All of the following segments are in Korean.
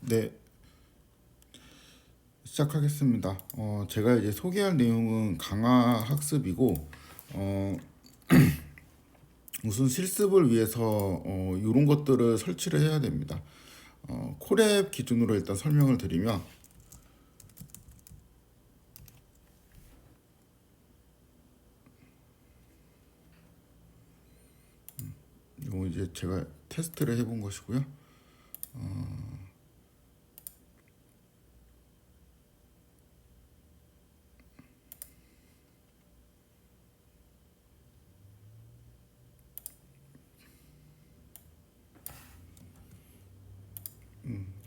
네, 시작하겠습니다. 제가 이제 소개할 내용은 강화 학습이고, 어, 우선 실습을 위해서 이런 것들을 설치를 해야 됩니다. 콜앱 기준으로 일단 설명을 드리면, 이거 이제 제가 테스트를 해본 것이고요.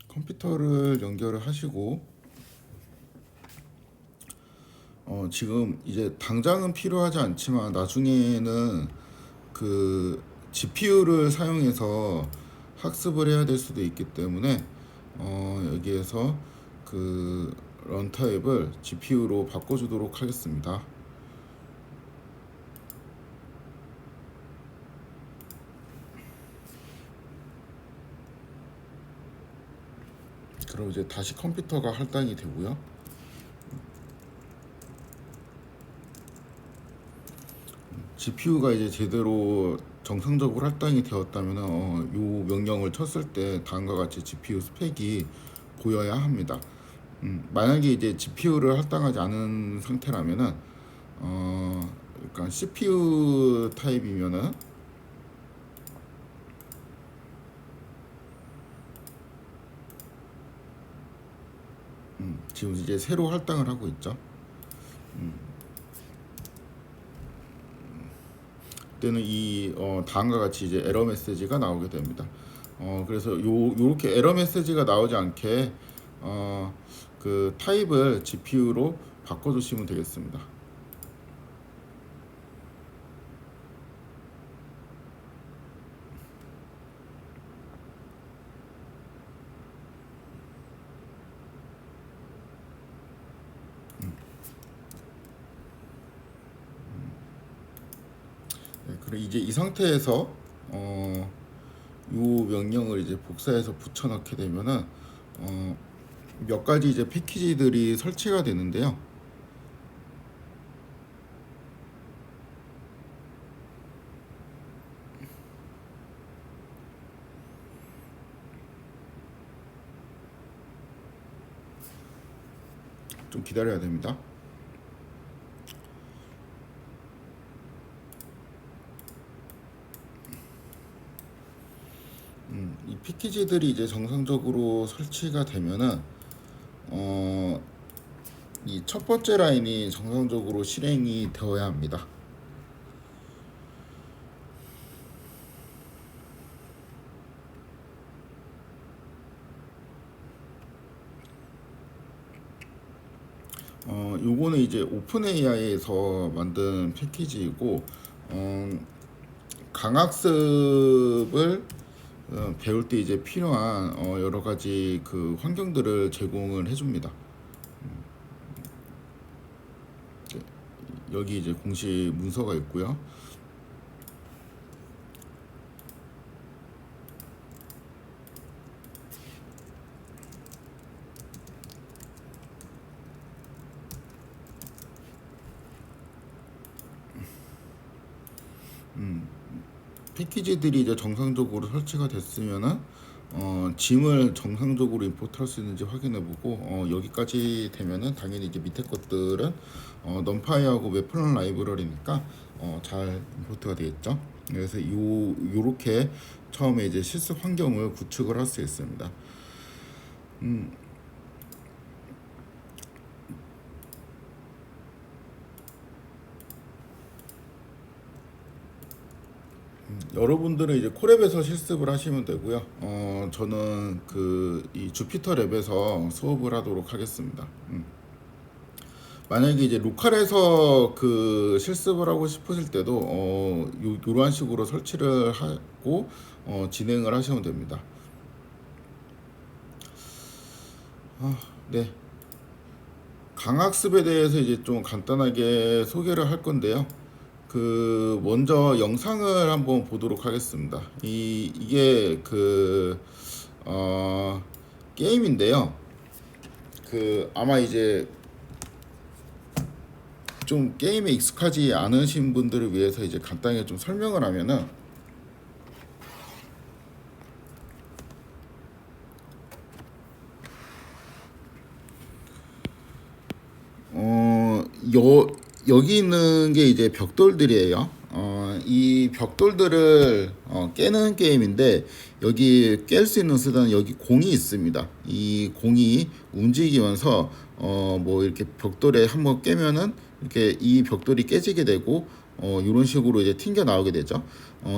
컴퓨터를 연결을 하시고, 지금 이제 당장은 필요하지 않지만 나중에는 그 GPU를 사용해서 학습을 해야 될 수도 있기 때문에 여기에서 그 런타입을 GPU로 바꿔주도록 하겠습니다. 그럼 이제 다시 컴퓨터가 할당이 되고요. GPU가 이제 제대로 정상적으로 할당이 되었다면 요 명령을 쳤을 때 다음과 같이 GPU 스펙이 보여야 합니다. 만약에 이제 GPU를 할당하지 않은 상태라면은 그러니까 CPU 타입이면은 지금 이제 새로 할당을 하고 있죠. 때는 이 다음과 같이 이제 에러 메시지가 나오게 됩니다. 그래서 요렇게 에러 메시지가 나오지 않게 그 타입을 GPU로 바꿔주시면 되겠습니다. 네, 그리고 이제 이 상태에서 요 명령을 이제 복사해서 붙여넣게 되면은 몇 가지 이제 패키지들이 설치가 되는데요. 좀 기다려야 됩니다. 이 패키지들이 이제 정상적으로 설치가 되면은 이 첫 번째 라인이 정상적으로 실행이 되어야 합니다. 요거는 이제 오픈 AI에서 만든 패키지이고, 강학습을 배울 때 이제 필요한 여러 가지 그 환경들을 제공을 해줍니다. 여기 이제 공식 문서가 있고요. 패키지들이 이제 정상적으로 설치가 됐으면은 짐을 정상적으로 임포트할 수 있는지 확인해보고 여기까지 되면은 당연히 이제 밑에 것들은 넘파이하고 웹플런 라이브러리니까 잘 임포트가 되겠죠. 그래서 요렇게 처음에 이제 실습 환경을 구축을 할 수 있습니다. 여러분들은 이제 콜앱에서 실습을 하시면 되고요. 저는 그 이 주피터 랩에서 수업을 하도록 하겠습니다. 만약에 이제 로컬에서 그 실습을 하고 싶으실 때도 요런 식으로 설치를 하고 진행을 하시면 됩니다. 네. 강학습에 대해서 이제 좀 간단하게 소개를 할 건데요. 그 먼저 영상을 한번 보도록 하겠습니다. 이게 그 어, 게임인데요. 아마 이제 좀 게임에 익숙하지 않으신 분들을 위해서 이제 간단히 좀 설명을 하면은, 어, 여기 있는 게 이제 벽돌들이에요. 이 벽돌들을 깨는 게임인데, 여기 깰 수 있는 수단은 여기 공이 있습니다. 이 공이 움직이면서 뭐 이렇게 벽돌에 한번 깨면은 이렇게 이 벽돌이 깨지게 되고, 이런 식으로 이제 튕겨 나오게 되죠.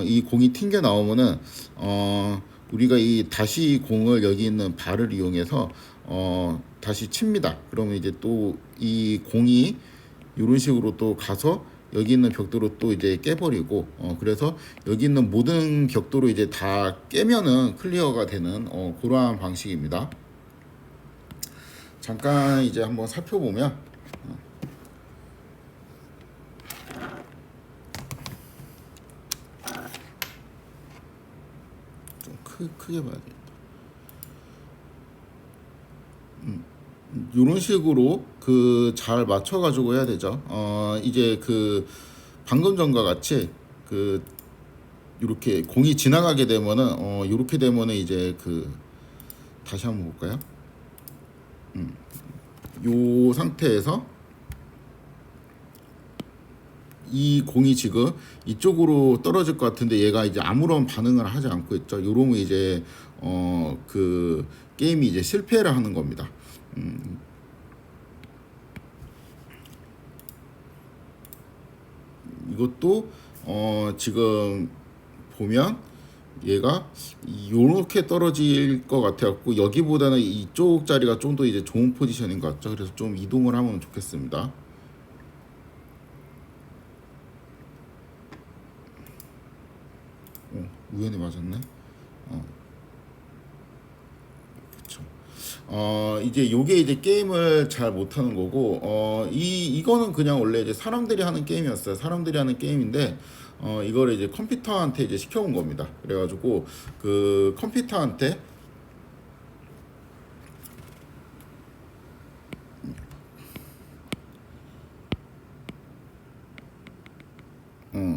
이 공이 튕겨 나오면은 우리가 이 다시 공을 여기 있는 발을 이용해서 다시 칩니다. 그러면 이제 또 이 공이 이런 식으로 또 가서 여기 있는 벽돌을 또 이제 깨버리고, 그래서 여기 있는 모든 벽돌을 이제 다 깨면은 클리어가 되는 그러한 방식입니다. 잠깐 이제 한번 살펴보면, 좀 크게 봐야 돼. 이런 식으로 잘 맞춰가지고 해야 되죠. 이제 방금 전과 같이 이렇게 공이 지나가게 되면은 이렇게 되면은 이제 다시 한번 볼까요? 요 상태에서 이 공이 지금 이쪽으로 떨어질 것 같은데 얘가 이제 아무런 반응을 하지 않고 있죠. 요러면 이제 게임이 이제 실패를 하는 겁니다. 이것도 지금 보면 얘가 요렇게 떨어질 것 같아갖고 여기보다는 이쪽 자리가 좀 더 이제 좋은 포지션인 것 같죠. 그래서 좀 이동을 하면 좋겠습니다. 우연히 맞았네. 그쵸. 이제 요게 이제 게임을 잘 못하는 거고, 이거는 그냥 원래 이제 사람들이 하는 게임이었어요. 사람들이 하는 게임인데, 이거를 이제 컴퓨터한테 이제 시켜온 겁니다. 그래가지고, 컴퓨터한테,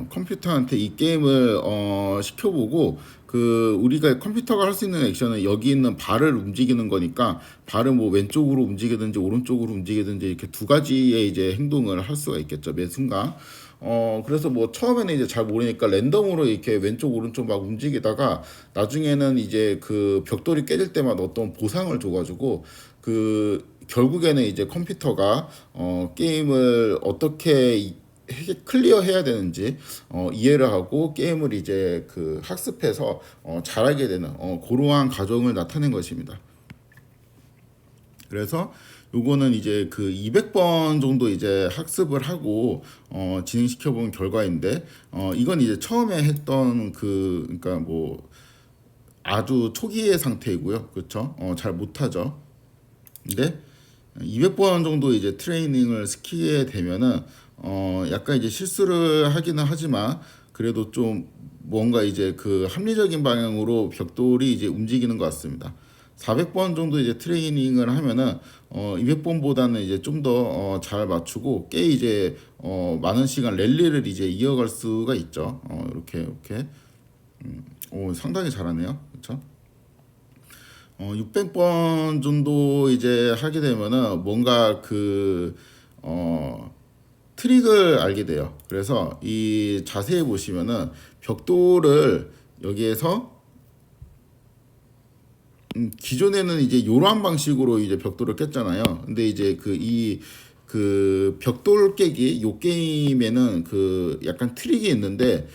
컴퓨터한테 이 게임을 시켜보고, 우리가 컴퓨터가 할 수 있는 액션은 여기 있는 발을 움직이는 거니까 발을 뭐 왼쪽으로 움직이든지 오른쪽으로 움직이든지 이렇게 두 가지의 이제 행동을 할 수가 있겠죠, 매 순간. 그래서 뭐 처음에는 이제 잘 모르니까 랜덤으로 이렇게 왼쪽 오른쪽 막 움직이다가 나중에는 이제 벽돌이 깨질 때마다 어떤 보상을 줘가지고 결국에는 이제 컴퓨터가 게임을 어떻게 클리어 해야 되는지 이해를 하고 게임을 이제 학습해서 잘하게 되는 그러한 과정을 나타낸 것입니다. 그래서 요거는 이제 200번 정도 이제 학습을 하고 진행시켜 본 결과인데, 이건 이제 처음에 했던 그러니까 뭐 아주 초기의 상태이고요. 그렇죠? 잘 못하죠. 근데 200번 정도 이제 트레이닝을 시키게 되면은 약간 이제 실수를 하기는 하지만 그래도 좀 뭔가 이제 합리적인 방향으로 벽돌이 이제 움직이는 것 같습니다. 400번 정도 이제 트레이닝을 하면은 200번보다는 이제 좀 더 잘 맞추고 꽤 이제 많은 시간 랠리를 이제 이어갈 수가 있죠. 이렇게 상당히 잘하네요. 그렇죠? 600번 정도 이제 하게 되면은 뭔가 트릭을 알게 돼요. 그래서 이 자세히 보시면은 벽돌을 여기에서 기존에는 이제 이러한 방식으로 이제 벽돌을 깼잖아요. 근데 이제 벽돌 깨기 요 게임에는 약간 트릭이 있는데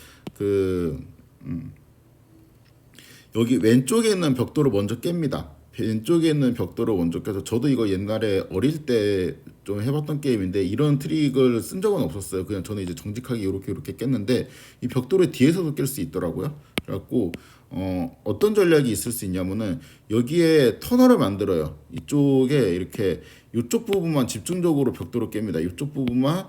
여기 왼쪽에 있는 벽돌을 먼저 깹니다. 왼쪽에 있는 벽돌을 먼저 깨서 저도 이거 옛날에 어릴 때 좀 해봤던 게임인데 이런 트릭을 쓴 적은 없었어요. 그냥 저는 이제 정직하게 이렇게 깼는데 이 벽돌을 뒤에서도 깰 수 있더라고요. 그래갖고 어떤 전략이 있을 수 있냐면은 여기에 터널을 만들어요. 이쪽에 이렇게 이쪽 부분만 집중적으로 벽돌을 깹니다. 이쪽 부분만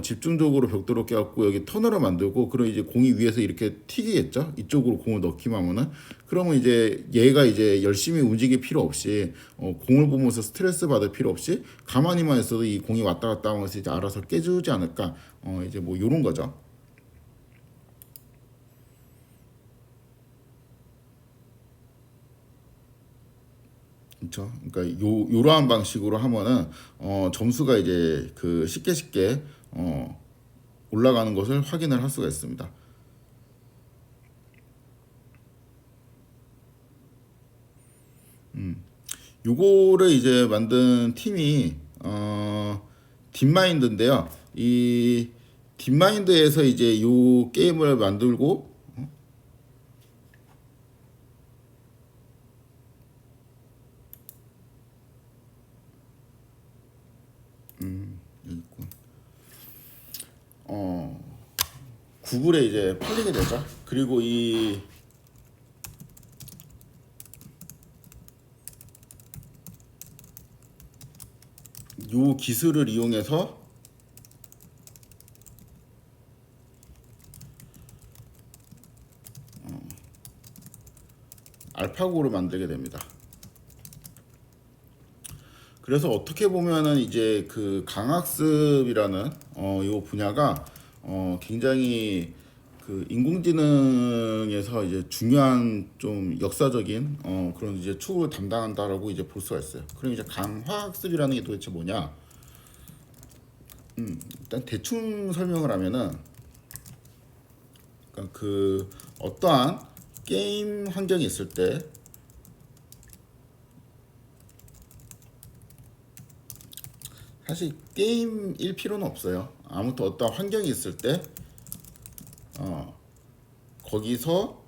집중적으로 벽돌을 깨갖고 여기 터널을 만들고 그럼 이제 공이 위에서 이렇게 튀기겠죠. 이쪽으로 공을 넣기만 하면은 그러면 이제 얘가 이제 열심히 움직일 필요 없이 공을 보면서 스트레스 받을 필요 없이 가만히만 있어도 이 공이 왔다 갔다 하면서 이제 알아서 깨주지 않을까. 이제 뭐 요런 거죠. 그렇죠. 그러니까 요러한 방식으로 하면은 점수가 이제 그 쉽게 올라가는 것을 확인을 할 수가 있습니다. 요거를 이제 만든 팀이 딥마인드인데요. 이 딥마인드에서 이제 요 게임을 만들고 여기 있군. 구글에 이제 팔리게 되죠. 그리고 요 기술을 이용해서 알파고를 만들게 됩니다. 그래서 어떻게 보면은 이제 그 강학습이라는 요 분야가 굉장히 그 인공지능에서 이제 중요한 좀 역사적인 그런 이제 추구를 담당한다라고 이제 볼 수가 있어요. 그럼 이제 강화학습이라는 게 도대체 뭐냐? 일단 대충 설명을 하면은 그러니까 그 어떠한 게임 환경이 있을 때 사실 게임일 필요는 없어요. 아무튼 어떠한 환경이 있을 때 거기서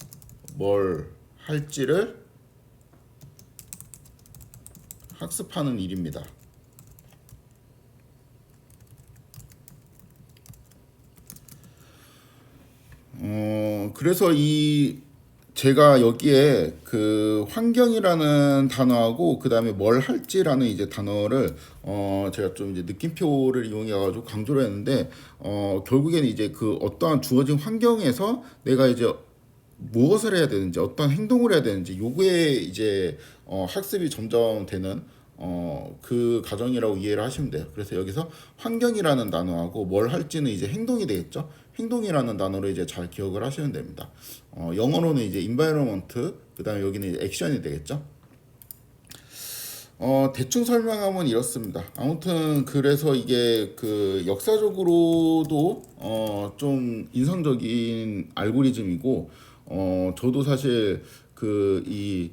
뭘 할지를 학습하는 일입니다. 그래서 제가 여기에 그 환경이라는 단어하고 그 다음에 뭘 할지라는 이제 단어를 제가 좀 이제 느낌표를 이용해 가지고 강조를 했는데 결국에는 이제 그 어떠한 주어진 환경에서 내가 이제 무엇을 해야 되는지 어떤 행동을 해야 되는지 요게 이제 학습이 점점 되는 그 과정이라고 이해를 하시면 돼요. 그래서 여기서 환경이라는 단어하고 뭘 할지는 이제 행동이 되겠죠. 행동이라는 단어를 이제 잘 기억을 하시면 됩니다. 영어로는 이제 environment, 그다음에 여기는 이제 액션이 되겠죠. 대충 설명하면 이렇습니다. 아무튼 그래서 이게 그 역사적으로도 좀 인상적인 알고리즘이고 저도 사실 그 이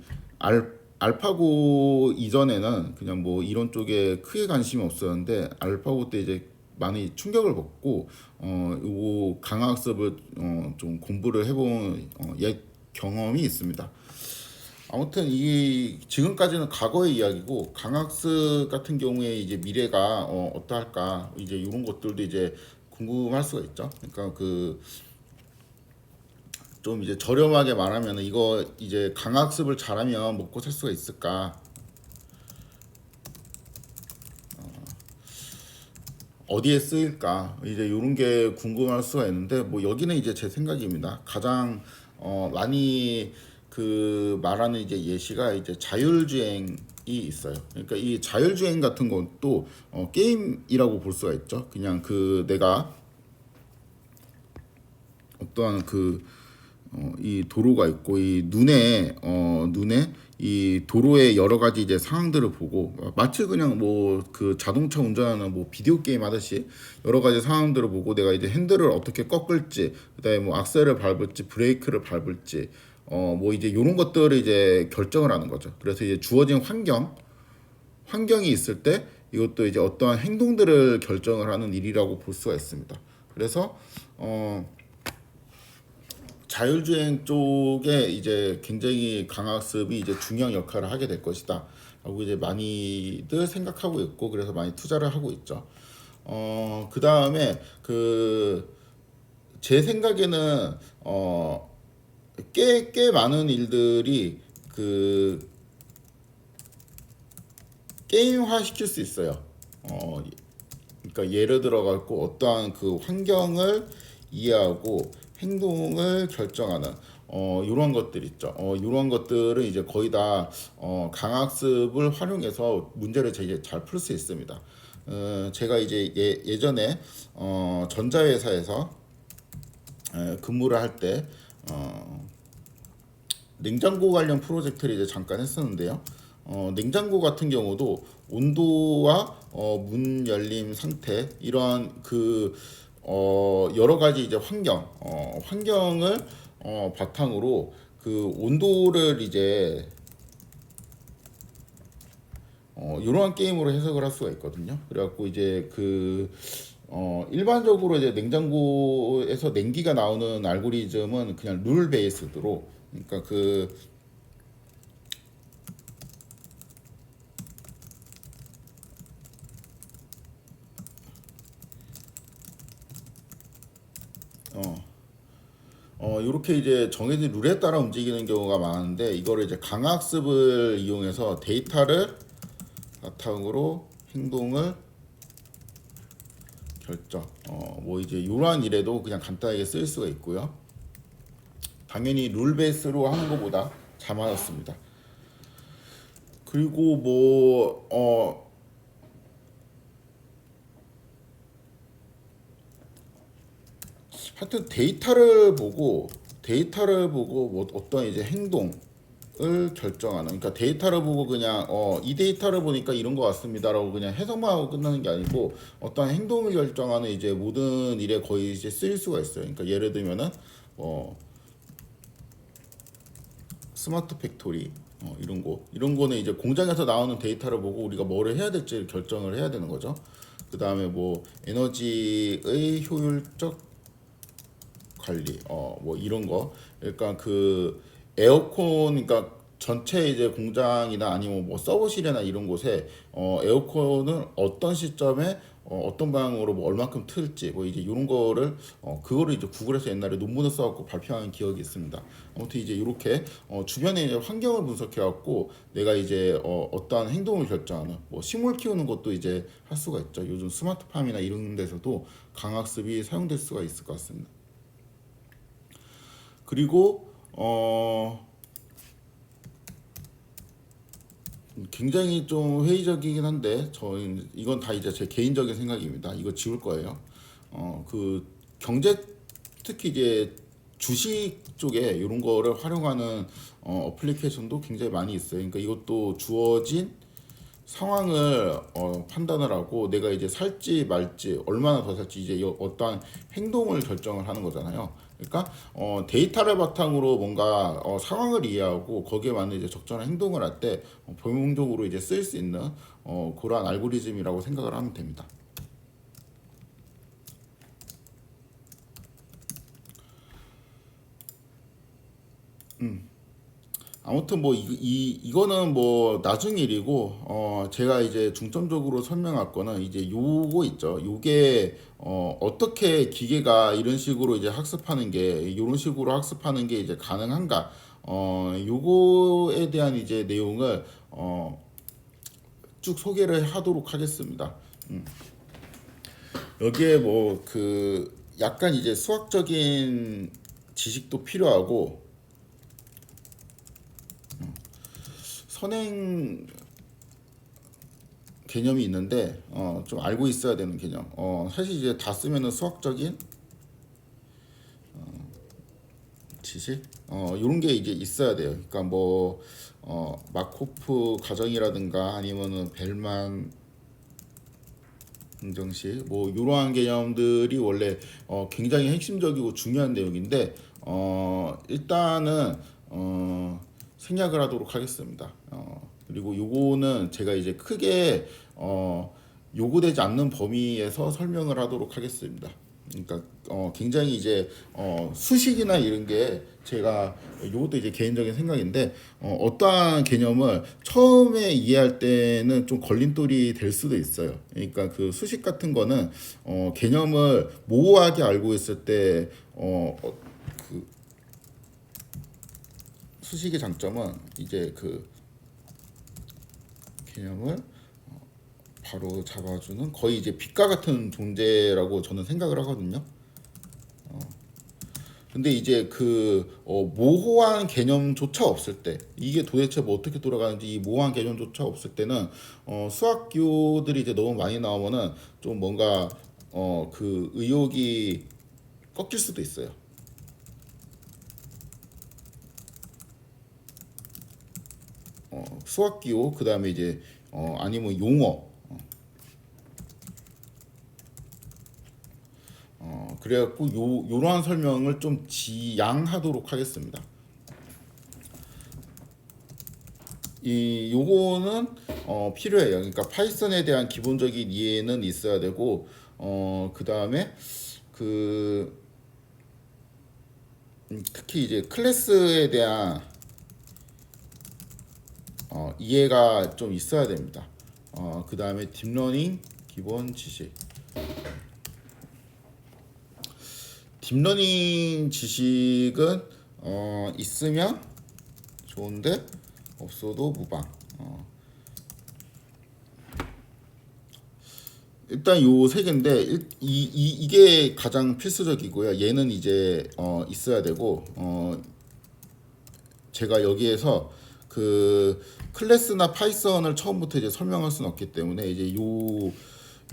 알파고 이전에는 그냥 뭐 이런 쪽에 크게 관심이 없었는데 알파고 때 이제 많이 충격을 받고 요거 강학습을 좀 공부를 해본 옛 경험이 있습니다. 아무튼 이 지금까지는 과거의 이야기고 강학습 같은 경우에 이제 미래가 어떠할까 이제 이런 것들도 이제 궁금할 수가 있죠. 그러니까 그 좀 이제 저렴하게 말하면 이거 이제 강학습을 잘하면 먹고 살 수가 있을까? 어디에 쓰일까? 이제 이런 게 궁금할 수가 있는데 뭐 여기는 이제 제 생각입니다. 가장 많이 그 말하는 이제 예시가 이제 자율주행이 있어요. 그러니까 이 자율주행 같은 것도 게임이라고 볼 수가 있죠. 그냥 그 내가 어떠한 이 도로가 있고 이 눈에 이 도로의 여러 가지 이제 상황들을 보고 마치 그냥 뭐 그 자동차 운전하는 뭐 비디오 게임 하듯이 여러 가지 상황들을 보고 내가 이제 핸들을 어떻게 꺾을지 그다음에 뭐 악셀을 밟을지 브레이크를 밟을지 뭐 이제 이런 것들을 이제 결정을 하는 거죠. 그래서 이제 주어진 환경이 있을 때 이것도 이제 어떠한 행동들을 결정을 하는 일이라고 볼 수가 있습니다. 그래서 자율주행 쪽에 이제 굉장히 강학습이 이제 중요한 역할을 하게 될 것이다 라고 이제 많이들 생각하고 있고, 그래서 많이 투자를 하고 있죠. 그 다음에 제 생각에는 꽤 많은 일들이 게임화 시킬 수 있어요. 그러니까 예를 들어 갖고 어떠한 그 환경을 이해하고 행동을 결정하는 이런 것들 있죠. 이런 것들은 이제 거의 다 강학습을 활용해서 문제를 되게 잘 풀 수 있습니다. 제가 이제 예전에 전자회사에서 근무를 할 때 냉장고 관련 프로젝트를 이제 잠깐 했었는데요. 냉장고 같은 경우도 온도와 문 열림 상태 이런 여러 가지 이제 환경을 바탕으로 그 온도를 이제 이러한 게임으로 해석을 할 수가 있거든요. 그래갖고 이제 일반적으로 이제 냉장고에서 냉기가 나오는 알고리즘은 그냥 룰 베이스드로, 그러니까 이렇게 이제 정해진 룰에 따라 움직이는 경우가 많은데, 이거를 이제 강학습을 이용해서 데이터를 바탕으로 행동을 결정, 뭐 이제 이러한 일에도 그냥 간단하게 쓸 수가 있고요. 당연히 룰 베이스로 하는 것보다 잘 맞았습니다. 그리고 하여튼 데이터를 보고 뭐 어떤 이제 행동을 결정하는, 그러니까 데이터를 보고 그냥 이 데이터를 보니까 이런 것 같습니다라고 그냥 해석만 하고 끝나는 게 아니고, 어떤 행동을 결정하는 이제 모든 일에 거의 이제 쓰일 수가 있어요. 그러니까 예를 들면은 스마트 팩토리 이런 거는 이제 공장에서 나오는 데이터를 보고 우리가 뭐를 해야 될지 결정을 해야 되는 거죠. 그 다음에 뭐 에너지의 효율적 관리, 뭐 이런 거. 그러니까 에어컨, 그러니까 전체 이제 공장이나 아니면 뭐 서버실이나 이런 곳에 에어컨을 어떤 시점에 어떤 방향으로 뭐 얼마큼 틀지 뭐 이제 이런 거를 그거를 이제 구글에서 옛날에 논문을 써갖고 발표한 기억이 있습니다. 아무튼 이제 이렇게 주변에 이제 환경을 분석해갖고 내가 이제 어떠한 행동을 결정하는, 뭐 식물 키우는 것도 이제 할 수가 있죠. 요즘 스마트팜이나 이런 데서도 강학습이 사용될 수가 있을 것 같습니다. 그리고 굉장히 좀 회의적이긴 한데 이건 다 이제 제 개인적인 생각입니다. 이거 지울 거예요. 경제, 특히 이제 주식 쪽에 이런 거를 활용하는 어플리케이션도 굉장히 많이 있어요. 그러니까 이것도 주어진 상황을 판단을 하고 내가 이제 살지 말지, 얼마나 더 살지, 이제 어떠한 행동을 결정을 하는 거잖아요. 그러니까 데이터를 바탕으로 뭔가 상황을 이해하고 거기에 맞는 이제 적절한 행동을 할 때 범용적으로 이제 쓸 수 있는 그러한 알고리즘이라고 생각을 하면 됩니다. 아무튼 뭐 이거는 뭐 나중 일이고, 제가 이제 중점적으로 설명할 거는 이제 요거 있죠. 요게 어떻게 기계가 이런 식으로 이제 학습하는 게, 이런 식으로 학습하는 게 이제 가능한가, 요거에 대한 이제 내용을 쭉 소개를 하도록 하겠습니다. 여기에 뭐 약간 이제 수학적인 지식도 필요하고, 선행 개념이 있는데 좀 알고 있어야 되는 개념. 사실 이제 다 쓰면은 수학적인 지식 이런 게 이제 있어야 돼요. 그러니까 뭐 마코프 가정이라든가 아니면은 벨만 긍정식 뭐 이러한 개념들이 원래 굉장히 핵심적이고 중요한 내용인데, 일단은 생략을 하도록 하겠습니다. 그리고 요거는 제가 이제 크게 요구되지 않는 범위에서 설명을 하도록 하겠습니다. 그러니까 굉장히 이제 수식이나 이런 게 제가 이것도 이제 개인적인 생각인데 어떠한 개념을 처음에 이해할 때는 좀 걸림돌이 될 수도 있어요. 그러니까 그 수식 같은 거는 개념을 모호하게 알고 있을 때 그 수식의 장점은 이제 그 개념을 바로 잡아주는 거의 이제 빛과 같은 존재라고 저는 생각을 하거든요. 근데 이제 그 모호한 개념조차 없을 때 이게 도대체 뭐 어떻게 돌아가는지 이 모호한 개념조차 없을 때는 수학교들이 이제 너무 많이 나오면은 좀 뭔가 그 의욕이 꺾일 수도 있어요. 수학기호 그다음에 이제 아니면 용어 그래갖고 요러한 설명을 좀 지양하도록 하겠습니다. 이 요거는 필요해요. 그러니까 파이썬에 대한 기본적인 이해는 있어야 되고 그다음에 그 특히 이제 클래스에 대한 이해가 좀 있어야 됩니다. 그다음에 딥러닝 기본 지식. 딥러닝 지식은 있으면 좋은데 없어도 무방. 일단 요 세 개인데 이게 가장 필수적이고요. 얘는 이제 있어야 되고 제가 여기에서 그 클래스나 파이썬을 처음부터 이제 설명할 수는 없기 때문에 이제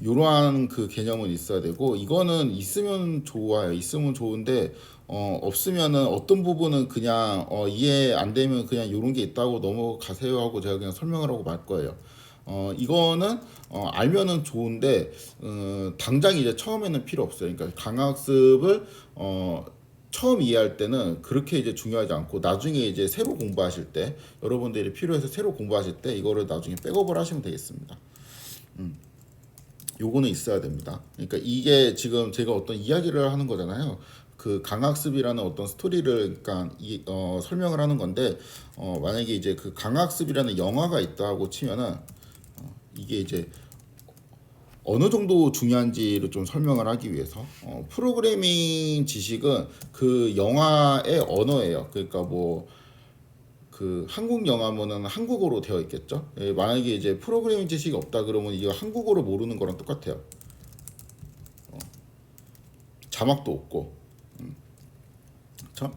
요러한 그 개념은 있어야 되고 이거는 있으면 좋아요. 있으면 좋은데 없으면은 어떤 부분은 그냥 이해 안 되면 그냥 요런 게 있다고 넘어가세요 하고 제가 그냥 설명을 하고 말 거예요. 이거는 알면은 좋은데 당장 이제 처음에는 필요 없어요. 그러니까 강학습을 처음 이해할 때는 그렇게 이제 중요하지 않고 나중에 이제 새로 공부하실 때 여러분들이 필요해서 새로 공부하실 때 이거를 나중에 백업을 하시면 되겠습니다. 요거는 있어야 됩니다. 그러니까 이게 지금 제가 어떤 이야기를 하는 거잖아요. 그 강학습이라는 어떤 스토리를 그러니까 설명을 하는 건데 만약에 이제 그 강학습이라는 영화가 있다고 치면은 이게 이제 어느 정도 중요한지를 좀 설명을 하기 위해서 프로그래밍 지식은 그 영화의 언어예요. 그러니까 뭐 그 한국 영화면은 한국어로 되어 있겠죠. 예, 만약에 이제 프로그래밍 지식이 없다 그러면 이거 한국어를 모르는 거랑 똑같아요. 자막도 없고, 그렇죠?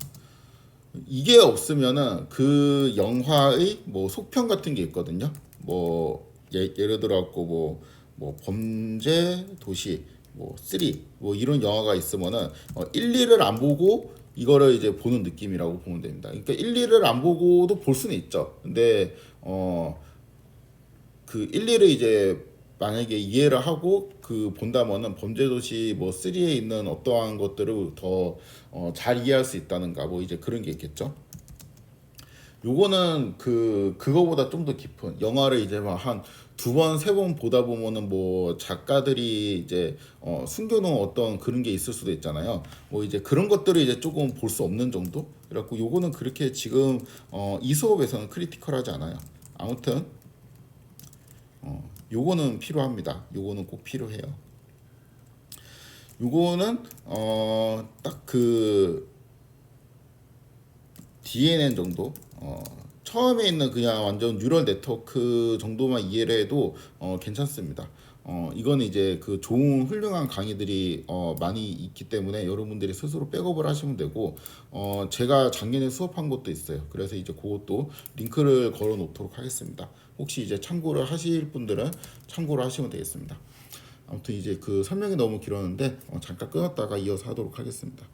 이게 없으면은 그 영화의 뭐 속편 같은 게 있거든요. 뭐 예를 들어 갖고 뭐 범죄 도시 뭐 3, 뭐 이런 영화가 있으면은 1, 2를 안 보고 이거를 이제 보는 느낌이라고 보면 됩니다. 그러니까 1, 2를 안 보고도 볼 수는 있죠. 근데 그 1, 2를 이제 만약에 이해를 하고 그 본다면은 범죄도시 뭐 3에 있는 어떠한 것들을 더 잘 이해할 수 있다는가 뭐 이제 그런 게 있겠죠. 요거는 그거보다 좀 더 깊은 영화를 이제 막 한 두 번, 세 번 보다 보면은 뭐 작가들이 이제 숨겨놓은 어떤 그런 게 있을 수도 있잖아요. 뭐 이제 그런 것들을 이제 조금 볼 수 없는 정도. 그래갖고 요거는 그렇게 지금 이 수업에서는 크리티컬하지 않아요. 아무튼 요거는 필요합니다. 요거는 꼭 필요해요. 요거는 딱 그 DNN 정도 처음에 있는 그냥 완전 뉴럴 네트워크 정도만 이해를 해도 괜찮습니다. 이거는 이제 그 좋은 훌륭한 강의들이 많이 있기 때문에 여러분들이 스스로 백업을 하시면 되고 제가 작년에 수업한 것도 있어요. 그래서 이제 그것도 링크를 걸어 놓도록 하겠습니다. 혹시 이제 참고를 하실 분들은 참고를 하시면 되겠습니다. 아무튼 이제 그 설명이 너무 길었는데 잠깐 끊었다가 이어서 하도록 하겠습니다.